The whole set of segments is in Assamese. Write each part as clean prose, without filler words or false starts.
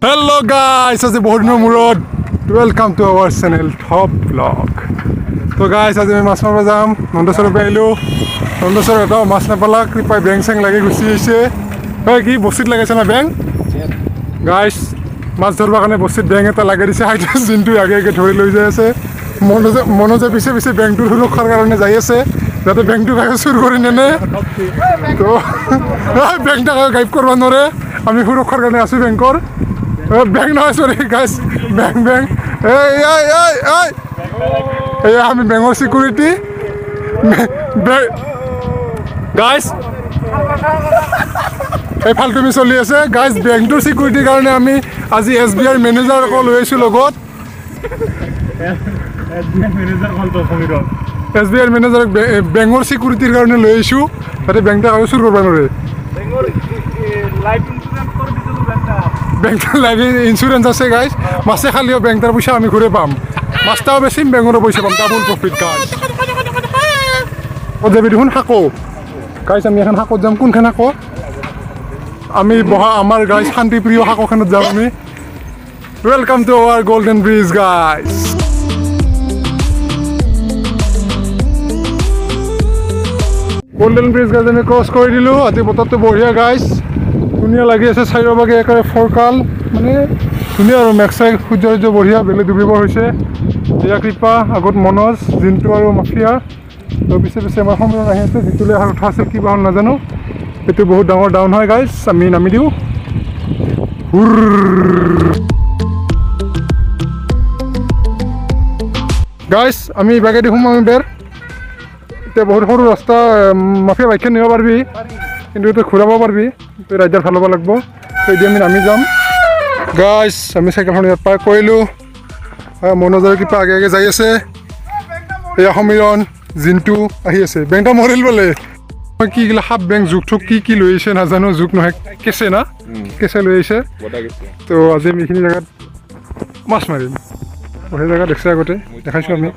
Hello guys, আজি বহুত দিনৰ মূৰত welcome to our channel top blog. তো গাইজ আজি আমি মাছ মাৰিব যাম। নন্দেশ্বৰৰ পৰা আহিলোঁ। নন্দেশ্বৰ এটাও মাছ নাপালা, কৃপাই বেং চেং লাগি গুচি আহিছে। হয় কি বস্তিত লাগাইছে না বেং? গাইজ মাছ ধৰিবৰ কাৰণে বস্তিত বেং এটা লাগাই দিছে। হাইটো দিনটো আগে আগে ধৰি লৈ যাই আছে। মনোজে পিছে পিছে বেংটোৰ সুৰক্ষাৰ কাৰণে যাই আছে, যাতে বেংটো কাকো চুৰ কৰি নেনে। তো বেংটা গাইব কৰিব নোৱাৰে, আমি সুৰক্ষাৰ কাৰণে আছোঁ বেংকৰ। বেং নহয় সৰি গাইজ, বেং বেং এই আমি বেংৰ সিকিউৰিটি গাইজ এই ফালটুমি চলি আছে গাইজ। বেংটোৰ সিকিউৰিটিৰ কাৰণে আমি আজি SBI মেনেজাৰকো লৈ আহিছোঁ লগত। SBI মেনেজাৰক বেংকৰ সিকিউৰিটিৰ কাৰণে লৈ আহিছোঁ, যাতে বেংটা কাকো চুৰ কৰিব নোৱাৰে। বেংকৰ লাইফ ইঞ্চুৰেঞ্চ আছে গাইজ। মাছে খালিও বেংকৰ পইচা আমি ঘূৰে পাম, মাছটাও বেচিম বেংকৰো পইচা পাম, ডাবল প্ৰফিট গাইজ। ক'ত যাবি দেখোন শাকো গাইজ, আমি এখন শাকত যাম। কোনখন শাকো? আমি বহা আমাৰ গাইজ শান্তিপ্ৰিয় শাকোখনত যাম আমি। Welcome to our golden bridge guys. Golden bridge guys আমি ক্ৰছ কৰি দিলোঁ। আজি বতৰটো বঢ়িয়া গাইজ, ধুনীয়া লাগি আছে। চাৰিওভাগে একেবাৰে ফৰকাল, মানে ধুনীয়া আৰু মেঘচাই সূৰ্য বঢ়িয়া বেলি ডুবিব হৈছে। এয়া কৃপা, আগত মনোজ, জিন্তু আৰু মাফিয়া। তো পিছে পিছে আমাৰ সন্মুখত আহি আছে। যিটোলৈ অহাৰ কথা আছিল, কিবা হ'ল নাজানো। এইটো বহুত ডাঙৰ ডাউন হয় গাইজ, আমি নামি দিওঁ। গাইজ আমি বাগেদি সোমাম বেৰ। এতিয়া বহুত সৰু ৰাস্তা, মাফিয়া বাইকখন নিব পাৰিবি, কিন্তু এইটো ঘূৰাব পাৰিবি, তই ৰাইডাৰ ভাল হ'ব লাগিব। এতিয়া আমি নামি যাম গাইজ। আমি চাইকেলখন ইয়াত পাৰ্ক কৰিলোঁ। মনোজৰ কিবা আগে আগে যাই আছে। এয়া সমীৰণ, জিন্তু আহি আছে। বেংটা মৰিল বোলে। মই কি গিলা সাপ বেং জোক থোক কি কি লৈ আহিছে নাজানো। জোক নহয়, কেঁচে না, কেঁচে লৈ আহিছে। তো আজি আমি এইখিনি জেগাত মাছ মাৰিম। সেই জেগা দেখছে আগতে দেখাইছোঁ আমি।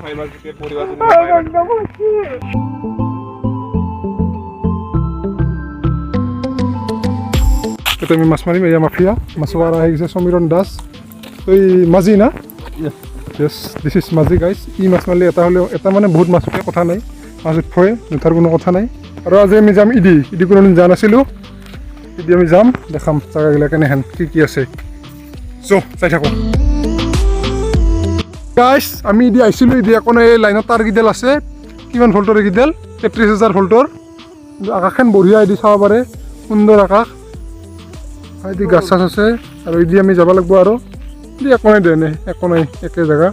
আমি মাছ মাৰিম। এয়া মাফিয়া মাছৰ আহি গৈছে সমীৰণ দাস। এই মাজি না? য়েছ, দিছ ইজ মাজি গাইজ। ই মাছ মাৰিলে এটা হ'লেও এটা মানে বহুত মাছ উঠে, কথা নাই। মাছ উঠে নুঠাৰ কোনো কথা নাই। আৰু আজি আমি যাম ইদি কোনোদিন যোৱা নাছিলোঁ। ইদি আমি যাম, দেখাম জেগাগিলা কেনেহেন, কি কি আছে। চ' চাই থাকোঁ গাইজ। আমি ইদি আহিছিলোঁ। ইদি আকৌ এই লাইনত তার কিডাল আছে, কিমান ভল্টৰ এইকেইডাল? 33,000 ভল্টৰ। আকাশখন বঢ়িয়া, ইদি চাব পাৰে, সুন্দৰ আকাশ। এদি গাছ চাছ আছে, আৰু ইদি আমি যাব লাগিব। আৰু ইদি একো নাই দেনে, একো নাই, একে জেগা।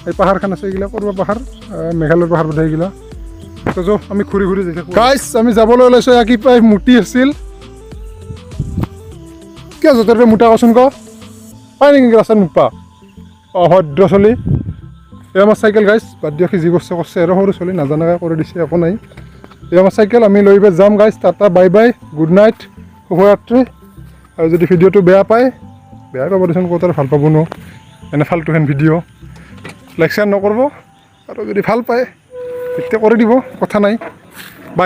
এই পাহাৰখন আছে, এইগিলা কৰবা পাহাৰ, মেঘালয়ৰ পাহাৰ বোধ এইগিলা। তো যো আমি ঘূৰি ঘূৰি যাই থাকোঁ গাইজ। আমি যাবলৈ ওলাইছোঁ। কি পাই মূৰ্তি আছিল, কিয় য'তে মোটা কচোন ক পাই নেকি ৰাস্তাত নোপা? ভদ্ৰ চলি। এই আমাৰ চাইকেল গাইজ, বাদ দিয়ক সি যি কৰিছে কৰিছে, আৰু সৰু চলি নাজানাকৈ কৰি দিছে, একো নাই। এই আমাৰ চাইকেল, আমি লৈ যাম guys. Tata bye bye, good night, শুভৰাত্ৰি। আৰু যদি ভিডিঅ'টো বেয়া পায়, বেয়া পাব দেচোন, ক'ত আৰু ভাল পাব ন, এনে ফাল্টুহেন ভিডিঅ'। লাইক শ্বেয়াৰ নকৰিব, আৰু যদি ভাল পায় তেতিয়া কৰি দিব, কথা নাই।